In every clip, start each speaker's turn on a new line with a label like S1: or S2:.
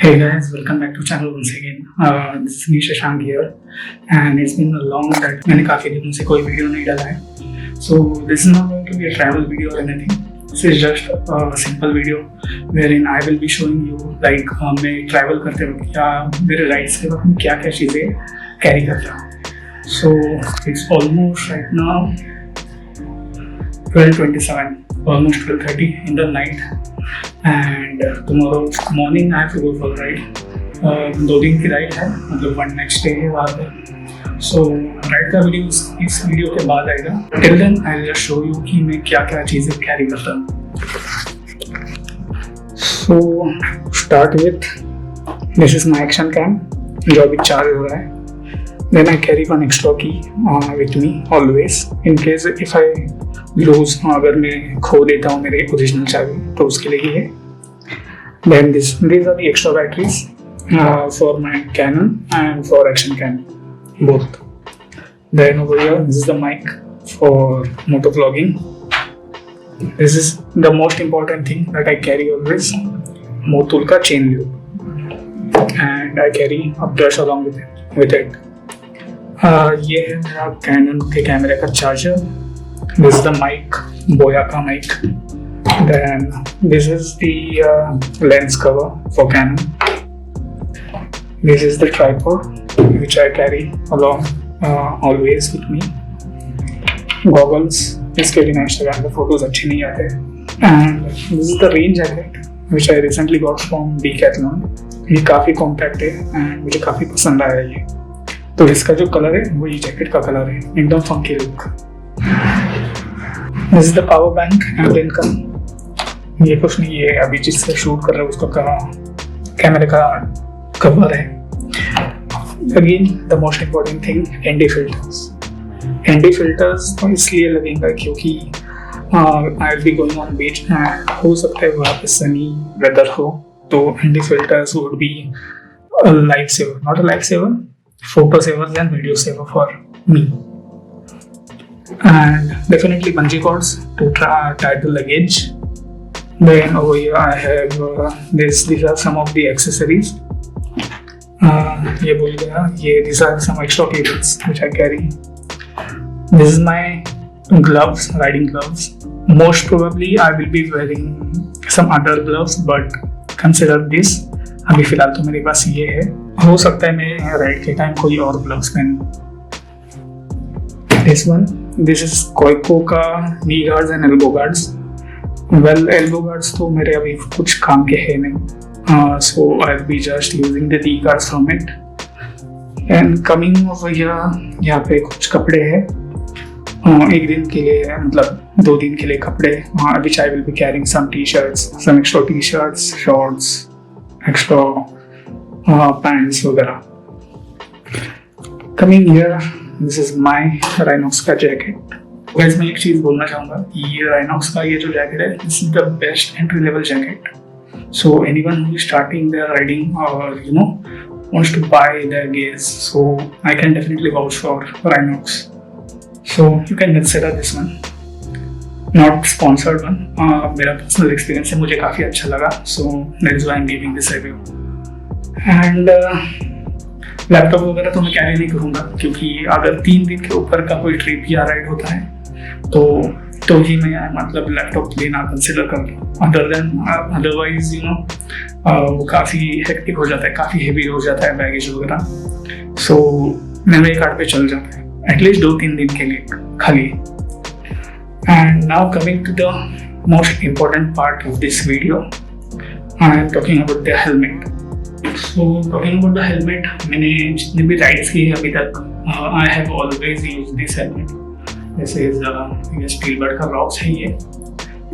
S1: Hey guys, welcome back to channel once again. This is Nisha Shang here, and it's been a long that मैंने काफी दिनों से कोई video नहीं डाला है. So this is not going to be a travel video or anything. This is just a simple video wherein I will be showing you like मैं travel करते वक्त या मेरे rides के वक्त मैं क्या-क्या चीजें carry करता हूँ. So it's almost right now 12:27, almost 12:30 in the night. And tomorrow morning I have to go for a ride. 2 दिन की राइड है, मतलब वन नेक्स्ट स्टे है वहाँ पे. सो राइड का वीडियो इस वीडियो के बाद आएगा. Till then I will just show you कि मैं क्या क्या चीज़ें कैरी करता हूँ. So start with this is my action cam जो अभी चार्ज हो रहा है. Then I carry one extra key with me always in case if I lose, अगर मैं खो देता हूँ मेरे ओरिजिनल चाबी तो उसके लिए ही है. Then these are the extra batteries for my Canon and for action cam both. Then over here this is the mic for motovlogging. This is the most important thing that I carry always, Motul का chain loop, and I carry a brush along with it. ये है मेरा cannon के कैमरे का charger. This is the mic, Boya का mic. Then this is the lens cover for Canon. This is the tripod which I carry along always with me. Goggles, इसके लिए Instagram पे फोटोज अच्छे नहीं आते. And this is the rain jacket which I recently got from Decathlon. ये काफ़ी compact है and मुझे काफ़ी पसंद आया ये. तो इसका जो कलर है वो ये जैकेट का कलर है, एकदम funky look. This is the power bank and का. ये कुछ नहीं, ये अभी जिससे शूट कर रहा है उसका कैमरे का कवर है. Again the most important thing, ND filters. ND filters तो इसलिए लगेगा क्योंकि I will be going on beach and हो सकता है वहाँ पे सनी वेदर हो, तो ND filters would be a lifesaver, not a lifesaver, photo saver and video saver for me. And definitely bungee cords to tie the luggage. Then over here I have these are some of the accessories. ये बोल गया, ये these are some extra cables which I carry. This is my gloves, riding gloves. Most probably I will be wearing some other gloves, but consider this. अभी फिलहाल तो मेरे पास ये है. हो सकता है मैं राइड के टाइम कोई और ग्लव्स पहनूं. दिस इज कोइको का knee guards and elbow guards. Well, elbow guards तो मेरे अभी कुछ काम के है नहीं, so I will be just using the knee guards from it. And coming over here, यहाँ पे कुछ कपड़े हैं एक दिन के लिए, मतलब 2 दिन के लिए कपड़े, which I will be carrying some T shirts, some extra T shirts, shorts, extra pants वगैरह. Coming here, this is my Rynox का जैकेट. गाइस, मैं एक चीज़ बोलना चाहूँगा कि ये राइनॉक्स का ये जो जैकेट है, this is the best entry level jacket. So anyone who is starting their riding और you know wants to buy their gears, so I can definitely vouch for Rhinox. So you can consider this one. Not sponsored one. मेरा personal experience है, मुझे काफ़ी अच्छा लगा, so that is why I'm giving this review. And laptop वगैरह तो मैं carry नहीं करूँगा, क्योंकि अगर 3 दिन के ऊपर का कोई ट्रिप या राइड होता है तो ही मैं मतलब लैपटॉप लेना कंसिडर कर लूँ. अदरवाइज यू नो वो काफ़ी हेक्टिक हो जाता है, काफ़ी हेवी हो जाता है बैगेज वगैरह. सो मेमोरी कार्ड पे चल जाता है एटलीस्ट 2-3 दिन के लिए खाली. And now coming to the most important part of this video, I am talking about the helmet. So talking about the helmet, मैंने जितने भी राइड्स की है अभी तक, I have always used this helmet. This is Steelbird का rocks है ये,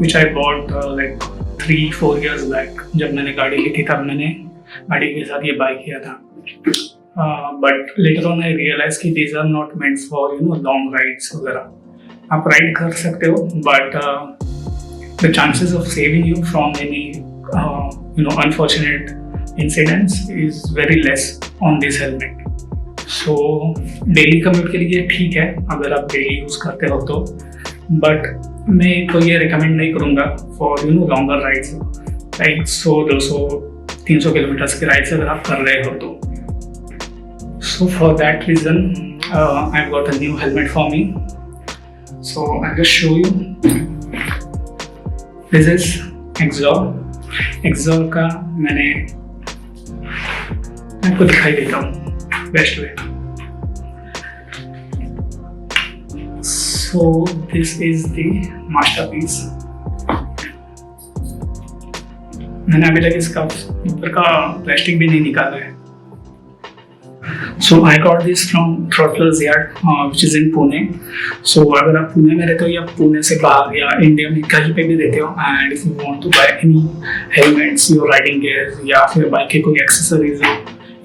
S1: which I bought like 3-4 years back. जब मैंने गाड़ी ली थी तब मैंने गाड़ी के साथ ये बाय किया था. But later on I realized कि these are not meant for long rides वगैरह. आप राइड कर सकते हो, but the chances of saving you from any unfortunate incidents is very less on this helmet. So daily commute के लिए ठीक है अगर आप डेली यूज़ करते हो तो, बट मैं तो ये रिकमेंड नहीं करूँगा for longer rides, like 100-200 300 kilometre की राइड्स अगर आप कर रहे हो तो. So for that reason, I've got a new helmet for me. So I'll just show you. This is Axor. Axor का मैंने आपको दिखाई देता हूँ best way. So this is the masterpiece. मैंने अभी तक इसका ऊपर का प्लास्टिक भी नहीं निकाला है. So I got this from TravelaMatic, which is in Pune. So अगर आप पुणे में रहते हो या पुणे से बाहर या इंडिया में कहीं पे भी रहते हो, and if you want to buy any helmets, your riding gear या फिर बाइक के कोई accessories,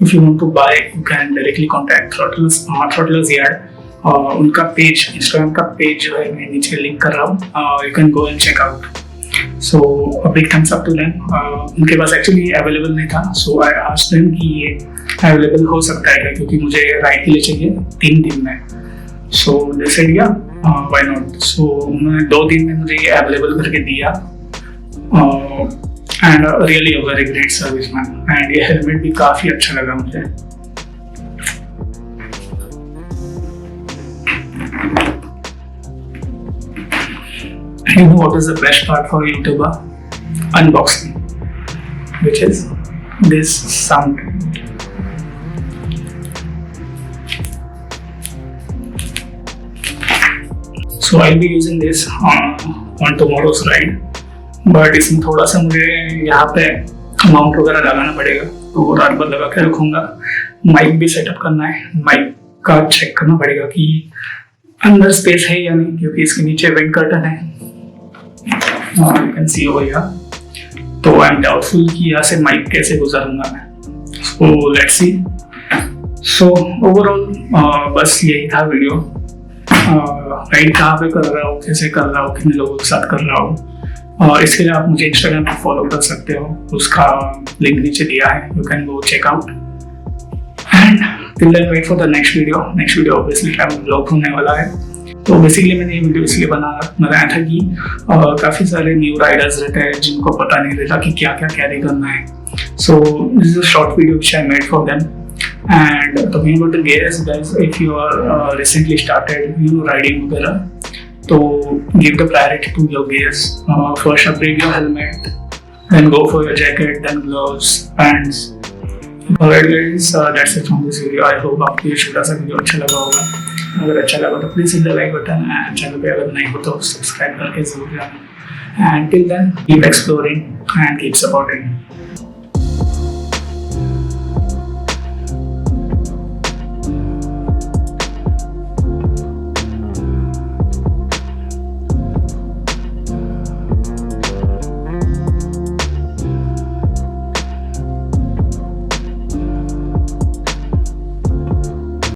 S1: if you want to buy, you can directly contact TravelaMatic. उनका पेज, इंस्टाग्राम का पेज जो है मैं नीचे लिंक कर रहा हूँ. You can go and check out. So a big thumbs up to them. उनके पास एक्चुअली अवेलेबल नहीं था, so I asked them कि ये अवेलेबल हो सकता है क्या, क्योंकि मुझे राइड के लिए चाहिए 3 दिन में. So they said yeah, why not. So उन्होंने 2 दिन में मुझे ये अवेलेबल करके दिया. And really a very great service man. And ये हेलमेट भी काफ़ी अच्छा लगा मुझे. And you know what is the best part for YouTuber? Unboxing, which is this sound. So I'll be using this on tomorrow's ride, but इसमें थोड़ा सा मुझे यहाँ पे माउंट वगैरह लगाना पड़ेगा, तो रात भर लगा के रखूँगा. माइक भी सेटअप करना है, माइक का चेक करना पड़ेगा कि अंदर स्पेस है या नहीं, क्योंकि इसके नीचे वेंट कर्टन है. You can see over here. तो आई एम डाउटफुल कि यहाँ से माइक कैसे गुजारूंगा मैं. So let's see. So overall बस यही था वीडियो. राइड कहाँ पे कर रहा हूँ, कैसे कर रहा हूँ, कितने लोगों के साथ कर रहा हूँ, और इसके लिए आप मुझे इंस्टाग्राम पे फॉलो कर सकते हो. उसका लिंक नीचे दिया है, you can go check out. And till then wait for the next video. Next video obviously travel blog होने वाला है. तो बेसिकली मैंने ये वीडियो इसलिए बनाया था कि काफ़ी सारे न्यू राइडर्स रहते हैं जिनको पता नहीं रहता कि क्या क्या कैरी करना है. So this is a short video which I made for them. And talking about the gears guys, if you are recently started riding वगैरह, तो give the priority to your gears. First upgrade your helmet, then go for your jacket, then gloves, pants. Alright guys, that's it from this video. I hope आपको ये छोटा सा video अच्छा लगा होगा. अगर अच्छा लगा तो please hit the like button, and channel पे अगर नहीं हो तो सब्सक्राइब करके जरूर जाना. And till then keep exploring and keep supporting.